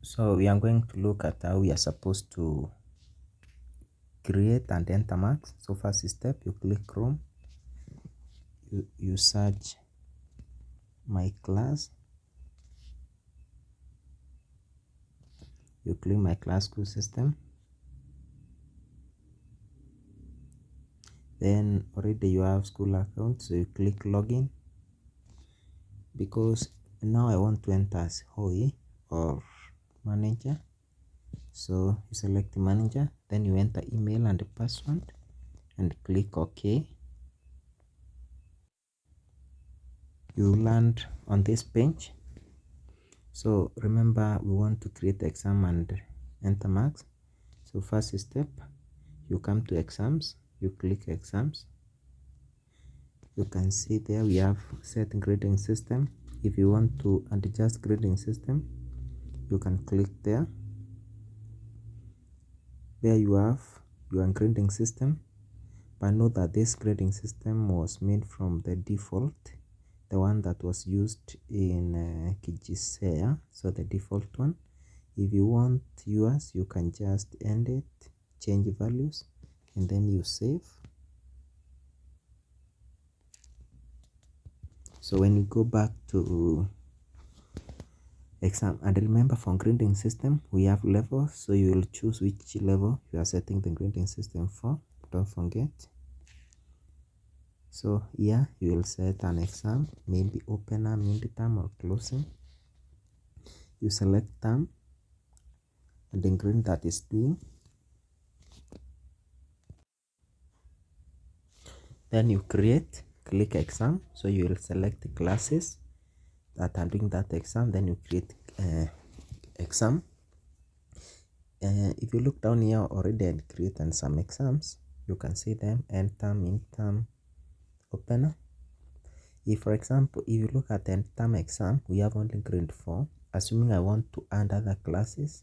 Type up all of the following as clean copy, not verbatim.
So we are going to look at how we are supposed to create and enter marks. So first step, you click Chrome, you search my class, you click Myclazi School System. Then already you have school account, so you click login. Because now I want to enter as HOE or manager, so you select manager, then you enter email and password and click OK. You land on this page. So remember, we want to create exam and enter marks. So first step, you come to exams, you click exams. You can see there we have set grading system. If you want to adjust grading system, you can click there. There you have your grading system, but note that this grading system was made from the default, the one that was used in Kijisea, so the default one. If you want yours, you can just end it, change values, and then you save. So when you go back to exam, and remember for grading system we have levels, so you will choose which level you are setting the grading system for, don't forget. So here you will set an exam, maybe opener, mid-term or closing. You select term and the grade that is doing. Then you create, click exam, so you will select the classes that are doing that exam, then you create exam. If you look down here already, I created some exams. You can see them: end term, mid-term, opener. If for example, if you look at the end term exam, we have only grade 4. Assuming I want to add other classes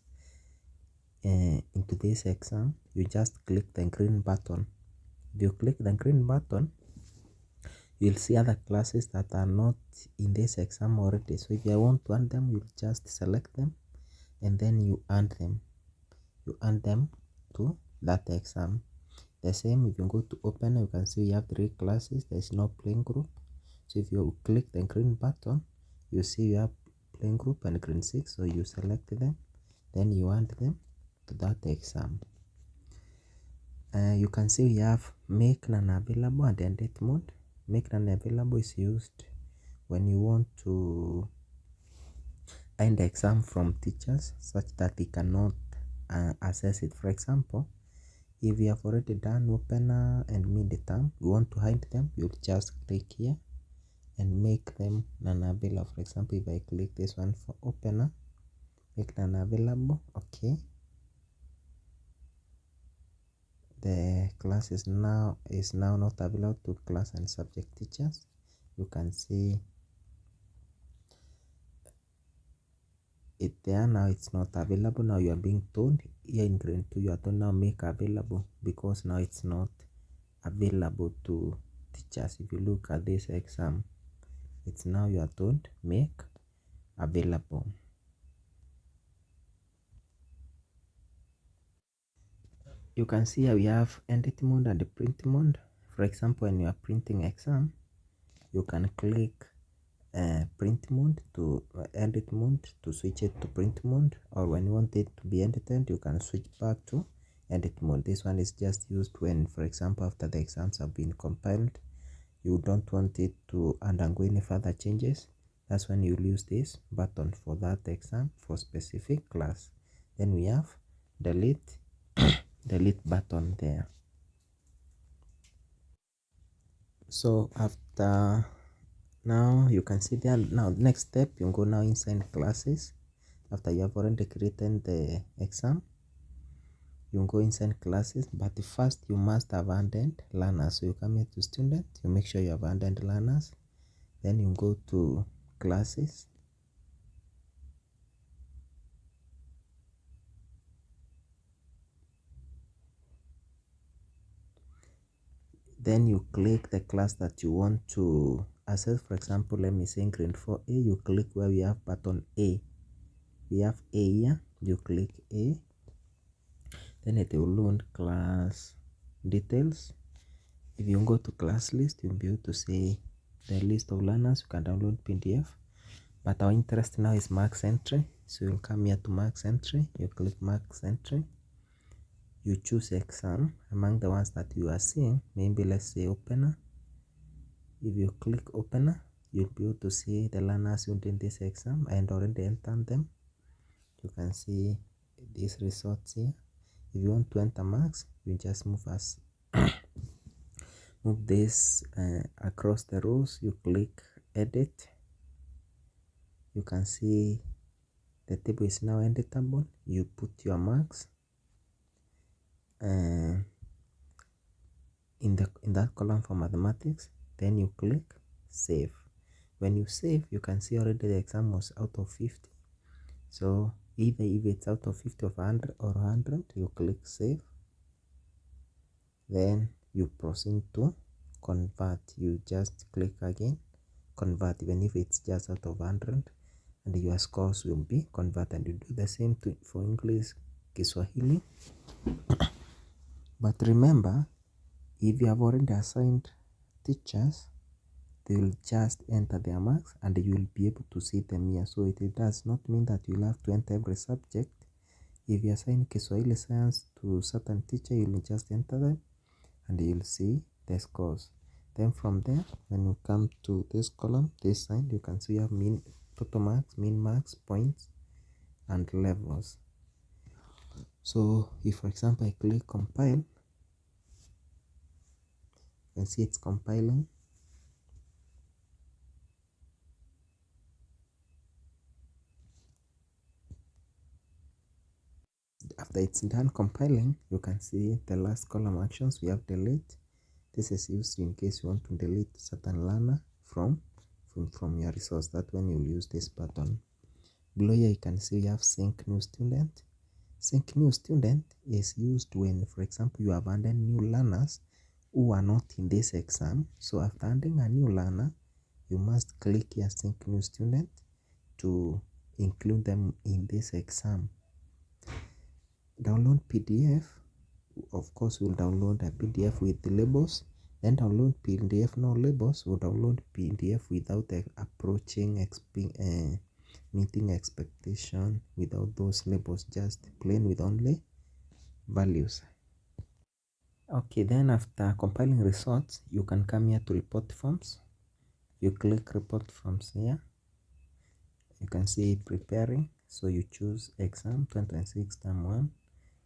into this exam, you just click the green button. If you click the green button, you'll see other classes that are not in this exam already. So if you want to add them, you just select them and then you add them. You add them to that exam. The same, if you go to open, you can see you have 3 classes. There is no playing group. So if you click the green button, you see you have playing group and grade 6. So you select them, then you add them to that exam. You can see we have make none available and edit mode. Make none available is used when you want to end the exam from teachers such that they cannot access it. For example, if you have already done opener and mid-term, you want to hide them, you'll just click here and make them non-available. For example, if I click this one for opener, make non-available, okay. The class is now not available to class and subject teachers. You can see it there. Now it's not available. Now you are being told here in grade 2 you are told now make available, because now it's not available to teachers. If you look at this exam, it's now you are told make available. You can see here we have edit mode and the print mode. For example, when you are printing exam, you can click print mode to edit mode to switch it to print mode, or when you want it to be edited, you can switch back to edit mode. This one is just used when, for example, after the exams have been compiled, you don't want it to undergo any further changes. That's when you'll use this button for that exam for specific class. Then we have delete button there. So after, now you can see there. Now next step, you go now inside classes. After you have already created the exam, you go inside classes, but first you must have added learners. So you come here to student, you make sure you have added learners, then you go to classes. Then you click the class that you want to access. For example, let me say grade 4A, you click where we have button A. We have A here, you click A, then it will load class details. If you go to class list, you'll be able to see the list of learners. You can download PDF, but our interest now is marks entry. So you'll come here to marks entry, you click marks entry, you choose exam among the ones that you are seeing. Maybe let's say opener. If you click opener, you'll be able to see the learners who did this exam and already entered them. You can see these results here. If you want to enter marks, you just move this across the rows. You click edit. You can see the table is now editable. You put your marks in that column for mathematics, then you click save. When you save, you can see already the exam was out of 50. So either if it's out of 50 of 100 or 100, you click save. Then you proceed to convert. You just click again convert, even if it's just out of 100, and your scores will be converted. You do the same for English, Kiswahili. But remember, if you have already assigned teachers, they will just enter their marks and you will be able to see them here. So it does not mean that you'll have to enter every subject. If you assign Kiswahili science to certain teacher, you'll just enter them and you'll see the scores. Then from there, when you come to this column, this side, you can see you have mean, total marks, mean marks, points, and levels. So if, for example, I click compile, you can see it's compiling. After it's done compiling, you can see the last column actions. We have delete. This is used in case you want to delete certain learner from your resource. That when you'll use this button. Below here you can see you have sync new student. Sync new student is used when, for example, you have added new learners who are not in this exam. So after adding a new learner, you must click here sync new student to include them in this exam. Download PDF. Of course, we'll download a PDF with the labels. Then download PDF no labels. We'll download PDF without approaching meeting expectation, without those labels, just plain with only values. Okay, then after compiling results, you can come here to report forms. You click report forms here. You can see preparing. So you choose exam 2026 term 1.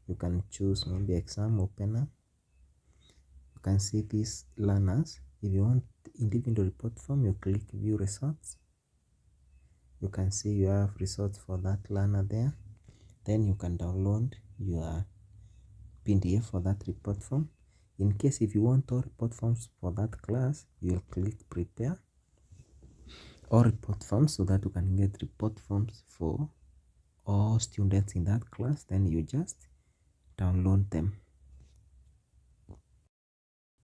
You can choose maybe exam opener. You can see these learners. If you want individual report form, you click view results. You can see you have results for that learner there. Then you can download your PDF for that report form. In case if you want all report forms for that class, you'll click prepare all report forms so that you can get report forms for all students in that class. Then you just download them.